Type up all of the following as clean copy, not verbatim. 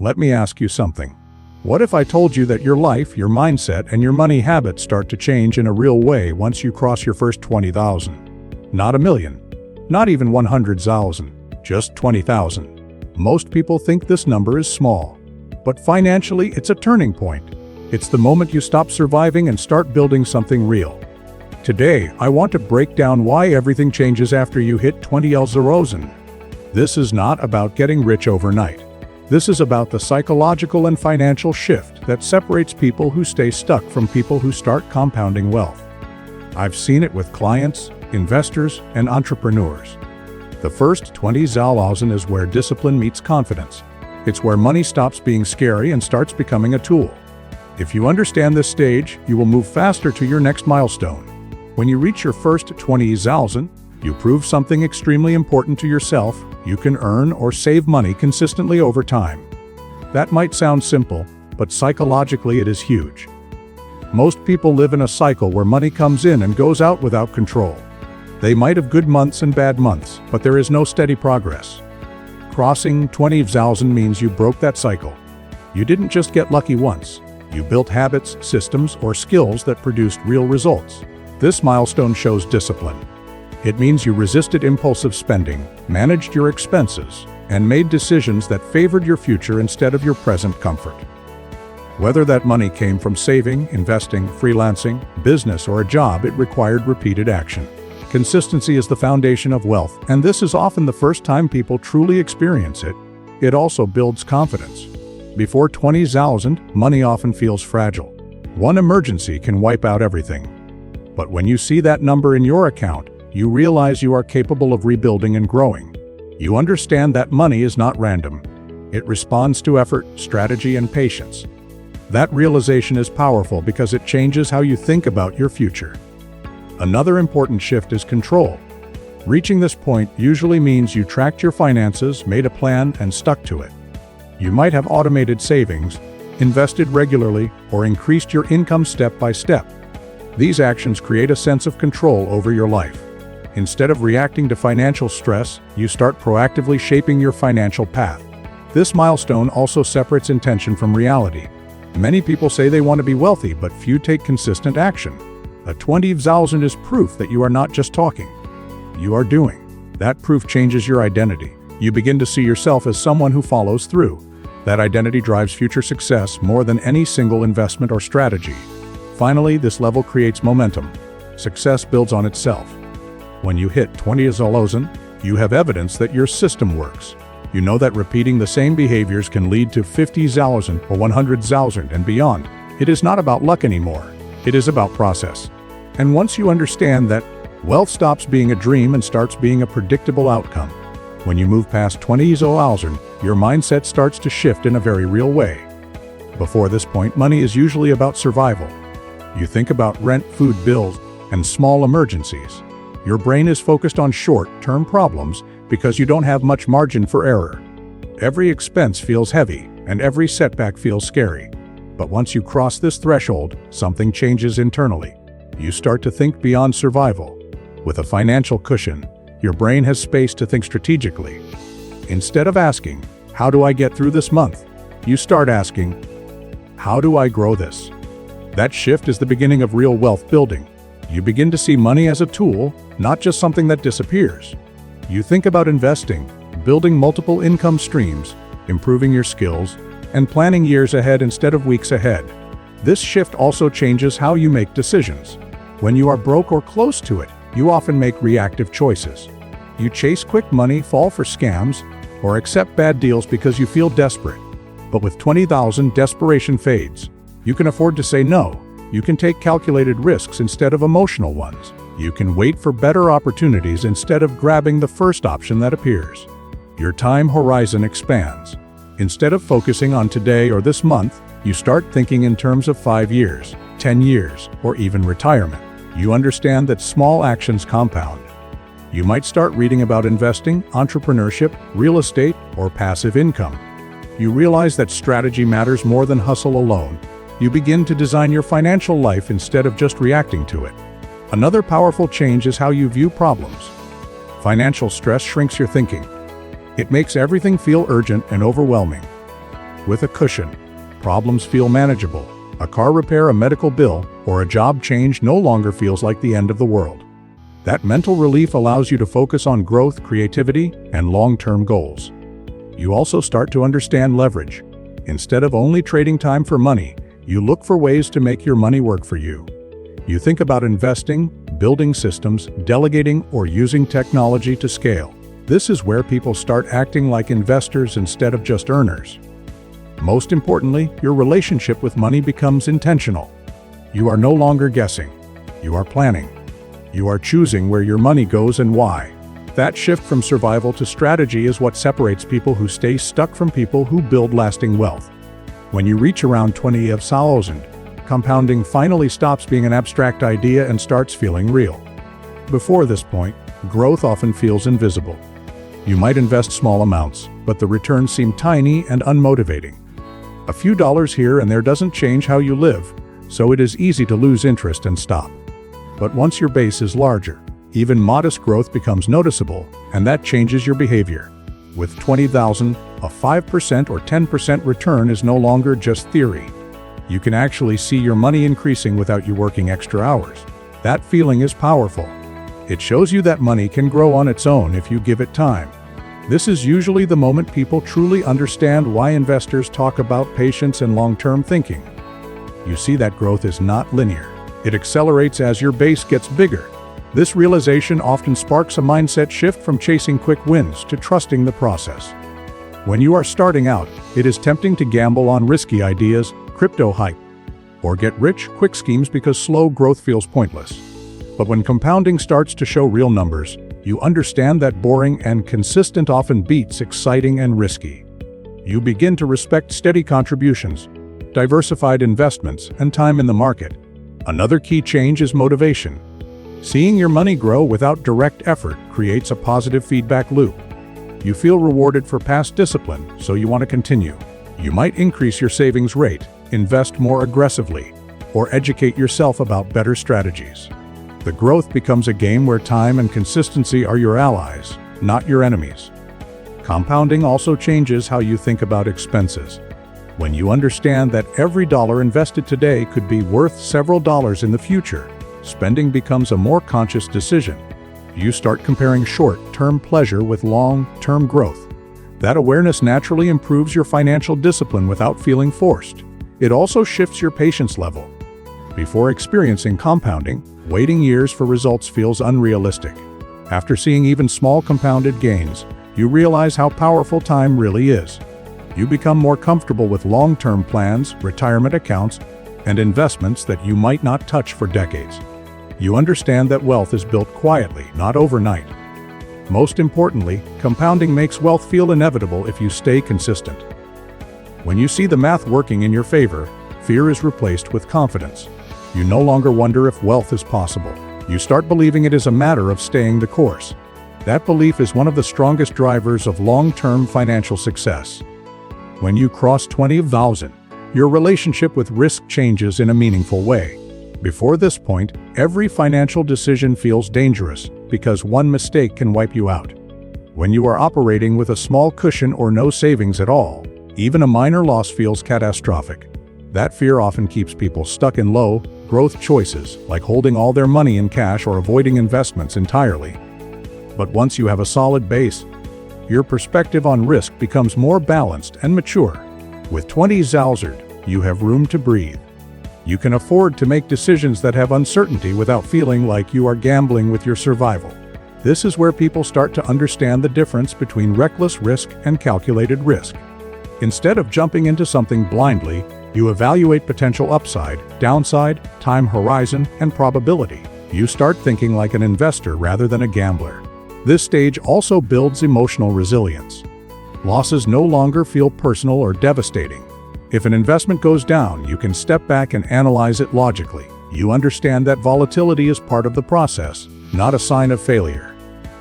Let me ask you something. What if I told you that your life, your mindset, and your money habits start to change in a real way once you cross your first 20,000? Not a million, not even 100,000, just 20,000. Most people think this number is small, but financially it's a turning point. It's the moment you stop surviving and start building something real. Today, I want to break down why everything changes after you hit 20,000. This is not about getting rich overnight. This is about the psychological and financial shift that separates people who stay stuck from people who start compounding wealth. I've seen it with clients, investors, and entrepreneurs. The first 20,000 is where discipline meets confidence. It's where money stops being scary and starts becoming a tool. If you understand this stage, you will move faster to your next milestone. When you reach your first 20,000, you prove something extremely important to yourself. You can earn or save money consistently over time. That might sound simple, but psychologically it is huge. Most people live in a cycle where money comes in and goes out without control. They might have good months and bad months, but there is no steady progress. Crossing 20,000 means you broke that cycle. You didn't just get lucky once. You built habits, systems, or skills that produced real results. This milestone shows discipline. It means you resisted impulsive spending, managed your expenses, and made decisions that favored your future instead of your present comfort. Whether that money came from saving, investing, freelancing, business, or a job, it required repeated action. Consistency is the foundation of wealth, and this is often the first time people truly experience it. It also builds confidence. Before 20,000, money often feels fragile. One emergency can wipe out everything. But when you see that number in your account, you realize you are capable of rebuilding and growing. You understand that money is not random. It responds to effort, strategy, and patience. That realization is powerful because it changes how you think about your future. Another important shift is control. Reaching this point usually means you tracked your finances, made a plan, and stuck to it. You might have automated savings, invested regularly, or increased your income step by step. These actions create a sense of control over your life. Instead of reacting to financial stress, you start proactively shaping your financial path. This milestone also separates intention from reality. Many people say they want to be wealthy, but few take consistent action. A 20,000 is proof that you are not just talking. You are doing. That proof changes your identity. You begin to see yourself as someone who follows through. That identity drives future success more than any single investment or strategy. Finally, this level creates momentum. Success builds on itself. When you hit 20,000, you have evidence that your system works. You know that repeating the same behaviors can lead to 50,000 or 100,000 and beyond. It is not about luck anymore. It is about process. And once you understand that, wealth stops being a dream and starts being a predictable outcome. When you move past 20,000, your mindset starts to shift in a very real way. Before this point, money is usually about survival. You think about rent, food bills, and small emergencies. Your brain is focused on short-term problems because you don't have much margin for error. Every expense feels heavy, and every setback feels scary. But once you cross this threshold, something changes internally. You start to think beyond survival. With a financial cushion, your brain has space to think strategically. Instead of asking, "How do I get through this month?" you start asking, "How do I grow this?" That shift is the beginning of real wealth building. You begin to see money as a tool, not just something that disappears. You think about investing, building multiple income streams, improving your skills, and planning years ahead instead of weeks ahead. This shift also changes how you make decisions. When you are broke or close to it, you often make reactive choices. You chase quick money, fall for scams, or accept bad deals because you feel desperate. But with 20,000, desperation fades. You can afford to say no. You can take calculated risks instead of emotional ones. You can wait for better opportunities instead of grabbing the first option that appears. Your time horizon expands. Instead of focusing on today or this month, you start thinking in terms of 5 years, 10 years, or even retirement. You understand that small actions compound. You might start reading about investing, entrepreneurship, real estate, or passive income. You realize that strategy matters more than hustle alone. You begin to design your financial life instead of just reacting to it. Another powerful change is how you view problems. Financial stress shrinks your thinking. It makes everything feel urgent and overwhelming. with a cushion. Problems feel manageable. A car repair, a medical bill, or a job change no longer feels like the end of the world. That mental relief allows you to focus on growth, creativity, and long-term goals. You also start to understand leverage. Instead of only trading time for money, you look for ways to make your money work for you. You think about investing, building systems, delegating, or using technology to scale. This is where people start acting like investors instead of just earners. Most importantly, your relationship with money becomes intentional. You are no longer guessing. You are planning. You are choosing where your money goes and why. That shift from survival to strategy is what separates people who stay stuck from people who build lasting wealth. When you reach around 20,000, compounding finally stops being an abstract idea and starts feeling real. Before this point, growth often feels invisible. You might invest small amounts, but the returns seem tiny and unmotivating. A few dollars here and there doesn't change how you live, so it is easy to lose interest and stop. But once your base is larger, even modest growth becomes noticeable, and that changes your behavior. With 20,000, a 5% or 10% return is no longer just theory. You can actually see your money increasing without you working extra hours. That feeling is powerful. It shows you that money can grow on its own if you give it time. This is usually the moment people truly understand why investors talk about patience and long-term thinking. You see that growth is not linear. It accelerates as your base gets bigger. This realization often sparks a mindset shift from chasing quick wins to trusting the process. When you are starting out, it is tempting to gamble on risky ideas, crypto hype, or get rich quick schemes because slow growth feels pointless. But when compounding starts to show real numbers, you understand that boring and consistent often beats exciting and risky. You begin to respect steady contributions, diversified investments, and time in the market. Another key change is motivation. Seeing your money grow without direct effort creates a positive feedback loop. You feel rewarded for past discipline, so you want to continue. You might increase your savings rate, invest more aggressively, or educate yourself about better strategies. The growth becomes a game where time and consistency are your allies, not your enemies. Compounding also changes how you think about expenses. When you understand that every dollar invested today could be worth several dollars in the future, spending becomes a more conscious decision. You start comparing short-term pleasure with long-term growth. That awareness naturally improves your financial discipline without feeling forced. It also shifts your patience level. Before experiencing compounding, waiting years for results feels unrealistic. After seeing even small compounded gains, you realize how powerful time really is. You become more comfortable with long-term plans, retirement accounts, and investments that you might not touch for decades. You understand that wealth is built quietly, not overnight. Most importantly, compounding makes wealth feel inevitable if you stay consistent. When you see the math working in your favor, fear is replaced with confidence. You no longer wonder if wealth is possible. You start believing it is a matter of staying the course. That belief is one of the strongest drivers of long-term financial success. When you cross 20,000, your relationship with risk changes in a meaningful way. Before this point, every financial decision feels dangerous because one mistake can wipe you out. When you are operating with a small cushion or no savings at all, even a minor loss feels catastrophic. That fear often keeps people stuck in low-growth choices, like holding all their money in cash or avoiding investments entirely. But once you have a solid base, your perspective on risk becomes more balanced and mature. With 20,000, you have room to breathe. You can afford to make decisions that have uncertainty without feeling like you are gambling with your survival. This is where people start to understand the difference between reckless risk and calculated risk. Instead of jumping into something blindly, you evaluate potential upside, downside, time horizon, and probability. You start thinking like an investor rather than a gambler. This stage also builds emotional resilience. Losses no longer feel personal or devastating. If an investment goes down, you can step back and analyze it logically. You understand that volatility is part of the process, not a sign of failure.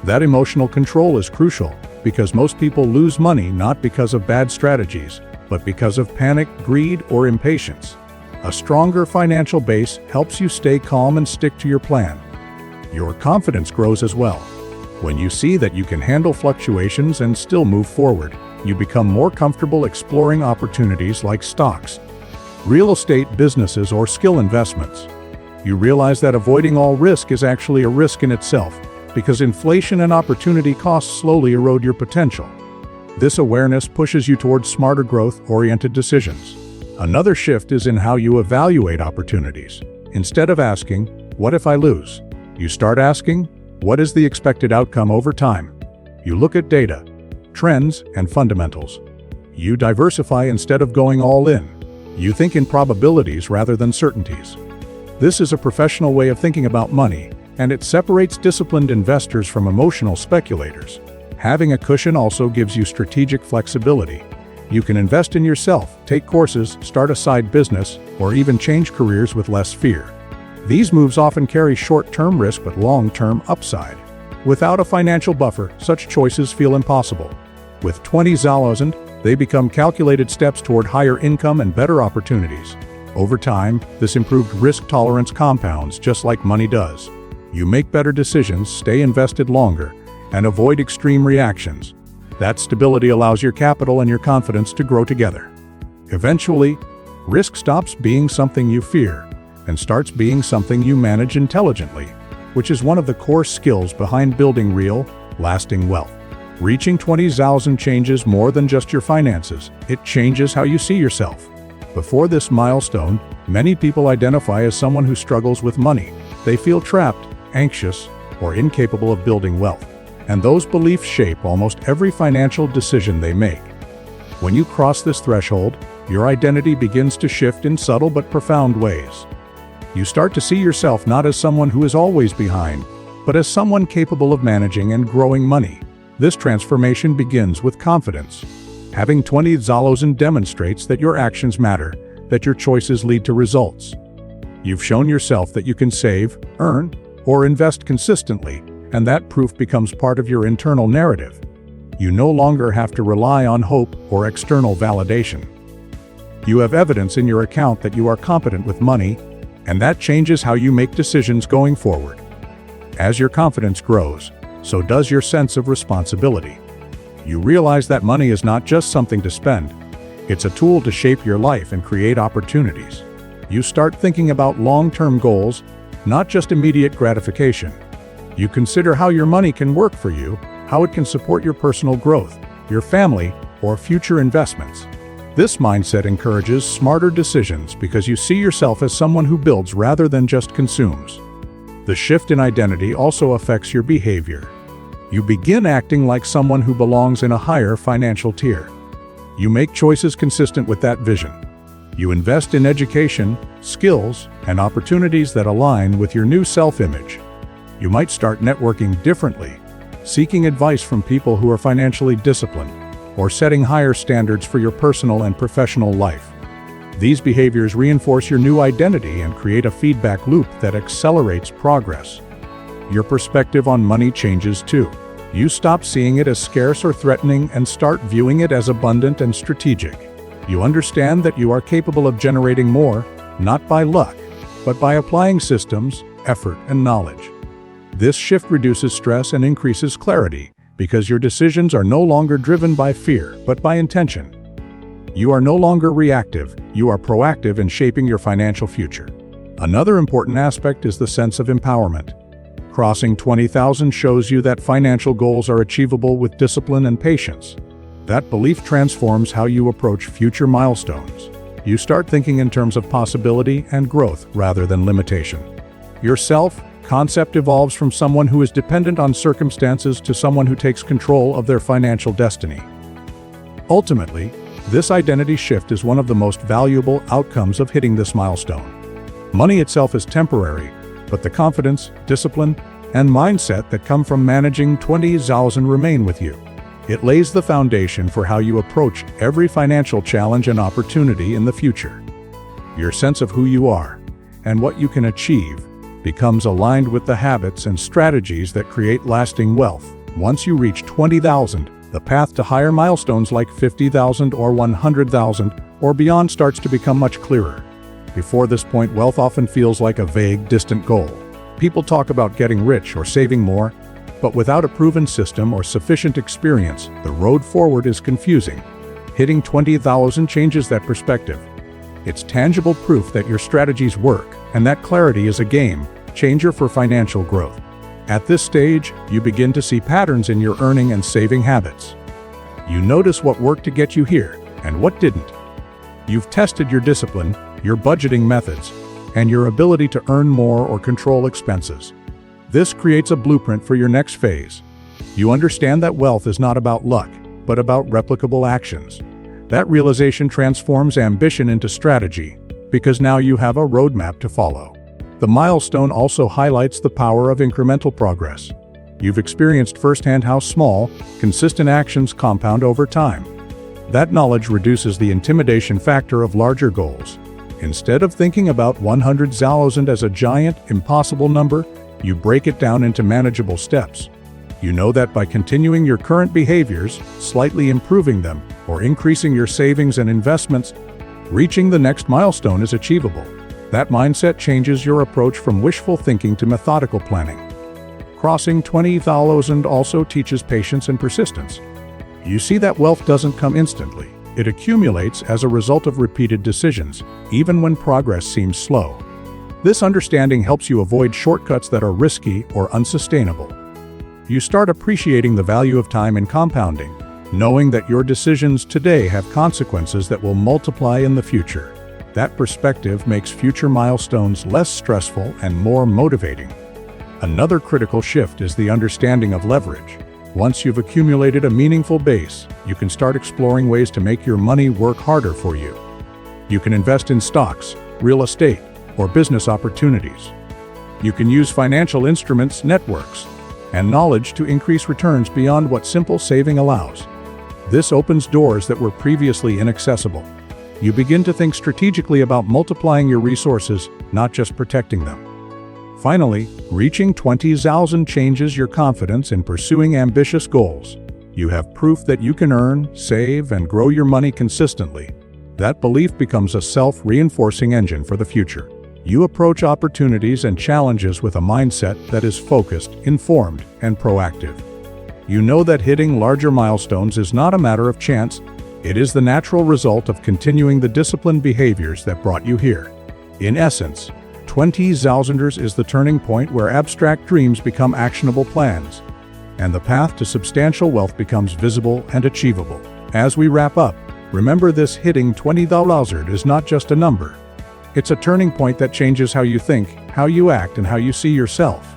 That emotional control is crucial, because most people lose money not because of bad strategies, but because of panic, greed, or impatience. A stronger financial base helps you stay calm and stick to your plan. Your confidence grows as well. When you see that you can handle fluctuations and still move forward, You become more comfortable exploring opportunities like stocks, real estate, businesses, or skill investments. You realize that avoiding all risk is actually a risk in itself, because inflation and opportunity costs slowly erode your potential. This awareness pushes you towards smarter growth-oriented decisions. Another shift is in how you evaluate opportunities. Instead of asking, "What if I lose?" you start asking, "What is the expected outcome over time?" You look at data, trends, and fundamentals. You diversify instead of going all in. You think in probabilities rather than certainties. This is a professional way of thinking about money, and it separates disciplined investors from emotional speculators. Having a cushion also gives you strategic flexibility. You can invest in yourself, take courses, start a side business, or even change careers with less fear. These moves often carry short-term risk but long-term upside. Without a financial buffer, such choices feel impossible. With 20,000, they become calculated steps toward higher income and better opportunities. Over time, this improved risk tolerance compounds just like money does. You make better decisions, stay invested longer, and avoid extreme reactions. That stability allows your capital and your confidence to grow together. Eventually, risk stops being something you fear and starts being something you manage intelligently, which is one of the core skills behind building real, lasting wealth. Reaching 20,000 changes more than just your finances. It changes how you see yourself. Before this milestone, many people identify as someone who struggles with money. They feel trapped, anxious, or incapable of building wealth. And those beliefs shape almost every financial decision they make. When you cross this threshold, your identity begins to shift in subtle but profound ways. You start to see yourself not as someone who is always behind, but as someone capable of managing and growing money. This transformation begins with confidence. Having 20,000 demonstrates that your actions matter, that your choices lead to results. You've shown yourself that you can save, earn, or invest consistently, and that proof becomes part of your internal narrative. You no longer have to rely on hope or external validation. You have evidence in your account that you are competent with money, and that changes how you make decisions going forward. As your confidence grows, so does your sense of responsibility. You realize that money is not just something to spend. It's a tool to shape your life and create opportunities. You start thinking about long-term goals, not just immediate gratification. You consider how your money can work for you, how it can support your personal growth, your family, or future investments. This mindset encourages smarter decisions because you see yourself as someone who builds rather than just consumes. The shift in identity also affects your behavior. You begin acting like someone who belongs in a higher financial tier. You make choices consistent with that vision. You invest in education, skills, and opportunities that align with your new self-image. You might start networking differently, seeking advice from people who are financially disciplined, or setting higher standards for your personal and professional life. These behaviors reinforce your new identity and create a feedback loop that accelerates progress. Your perspective on money changes too. You stop seeing it as scarce or threatening and start viewing it as abundant and strategic. You understand that you are capable of generating more, not by luck, but by applying systems, effort, and knowledge. This shift reduces stress and increases clarity, because your decisions are no longer driven by fear, but by intention. You are no longer reactive, you are proactive in shaping your financial future. Another important aspect is the sense of empowerment. Crossing 20,000 shows you that financial goals are achievable with discipline and patience. That belief transforms how you approach future milestones. You start thinking in terms of possibility and growth rather than limitation. Your self-concept evolves from someone who is dependent on circumstances to someone who takes control of their financial destiny. Ultimately, this identity shift is one of the most valuable outcomes of hitting this milestone. Money itself is temporary, but the confidence, discipline, and mindset that come from managing 20,000 remain with you. It lays the foundation for how you approach every financial challenge and opportunity in the future. Your sense of who you are and what you can achieve becomes aligned with the habits and strategies that create lasting wealth. Once you reach 20,000, the path to higher milestones like 50,000 or 100,000 or beyond starts to become much clearer. Before this point, wealth often feels like a vague, distant goal. People talk about getting rich or saving more, But without a proven system or sufficient experience, the road forward is confusing. Hitting 20,000 changes that perspective. It's tangible proof that your strategies work, and that clarity is a game changer for financial growth. At this stage, you begin to see patterns in your earning and saving habits. You notice what worked to get you here, and what didn't. You've tested your discipline, your budgeting methods, and your ability to earn more or control expenses. This creates a blueprint for your next phase. You understand that wealth is not about luck, but about replicable actions. That realization transforms ambition into strategy, because now you have a roadmap to follow. The milestone also highlights the power of incremental progress. You've experienced firsthand how small, consistent actions compound over time. That knowledge reduces the intimidation factor of larger goals. Instead of thinking about 100,000 as a giant, impossible number, you break it down into manageable steps. You know that by continuing your current behaviors, slightly improving them, or increasing your savings and investments, reaching the next milestone is achievable. That mindset changes your approach from wishful thinking to methodical planning. Crossing 20,000 also teaches patience and persistence. You see that wealth doesn't come instantly. It accumulates as a result of repeated decisions, even when progress seems slow. This understanding helps you avoid shortcuts that are risky or unsustainable. You start appreciating the value of time in compounding, knowing that your decisions today have consequences that will multiply in the future. That perspective makes future milestones less stressful and more motivating. Another critical shift is the understanding of leverage. Once you've accumulated a meaningful base, you can start exploring ways to make your money work harder for you. You can invest in stocks, real estate, or business opportunities. You can use financial instruments, networks, and knowledge to increase returns beyond what simple saving allows. This opens doors that were previously inaccessible. You begin to think strategically about multiplying your resources, not just protecting them. Finally, reaching 20,000 changes your confidence in pursuing ambitious goals. You have proof that you can earn, save, and grow your money consistently. That belief becomes a self-reinforcing engine for the future. You approach opportunities and challenges with a mindset that is focused, informed, and proactive. You know that hitting larger milestones is not a matter of chance. It is the natural result of continuing the disciplined behaviors that brought you here. In essence, 20,000ers is the turning point where abstract dreams become actionable plans, and the path to substantial wealth becomes visible and achievable. As we wrap up, remember this: hitting 20,000 is not just a number. It's a turning point that changes how you think, how you act, and how you see yourself.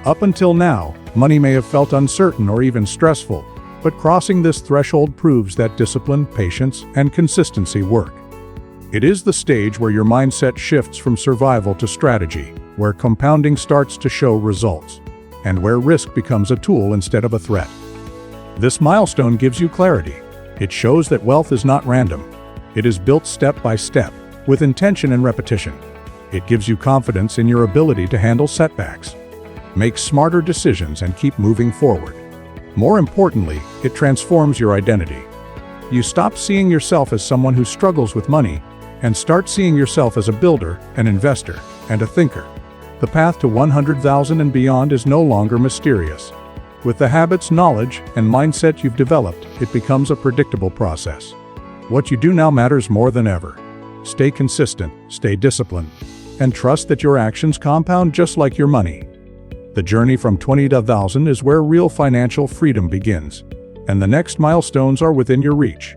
Up until now, money may have felt uncertain or even stressful, but crossing this threshold proves that discipline, patience, and consistency work. It is the stage where your mindset shifts from survival to strategy, where compounding starts to show results, and where risk becomes a tool instead of a threat. This milestone gives you clarity. It shows that wealth is not random. It is built step by step, with intention and repetition. It gives you confidence in your ability to handle setbacks, make smarter decisions, and keep moving forward. More importantly, it transforms your identity. You stop seeing yourself as someone who struggles with money and start seeing yourself as a builder, an investor, and a thinker. The path to 100,000 and beyond is no longer mysterious. With the habits, knowledge, and mindset you've developed, it becomes a predictable process. What you do now matters more than ever. Stay consistent, stay disciplined, and trust that your actions compound just like your money. The journey from 20 to 1,000 is where real financial freedom begins, and the next milestones are within your reach.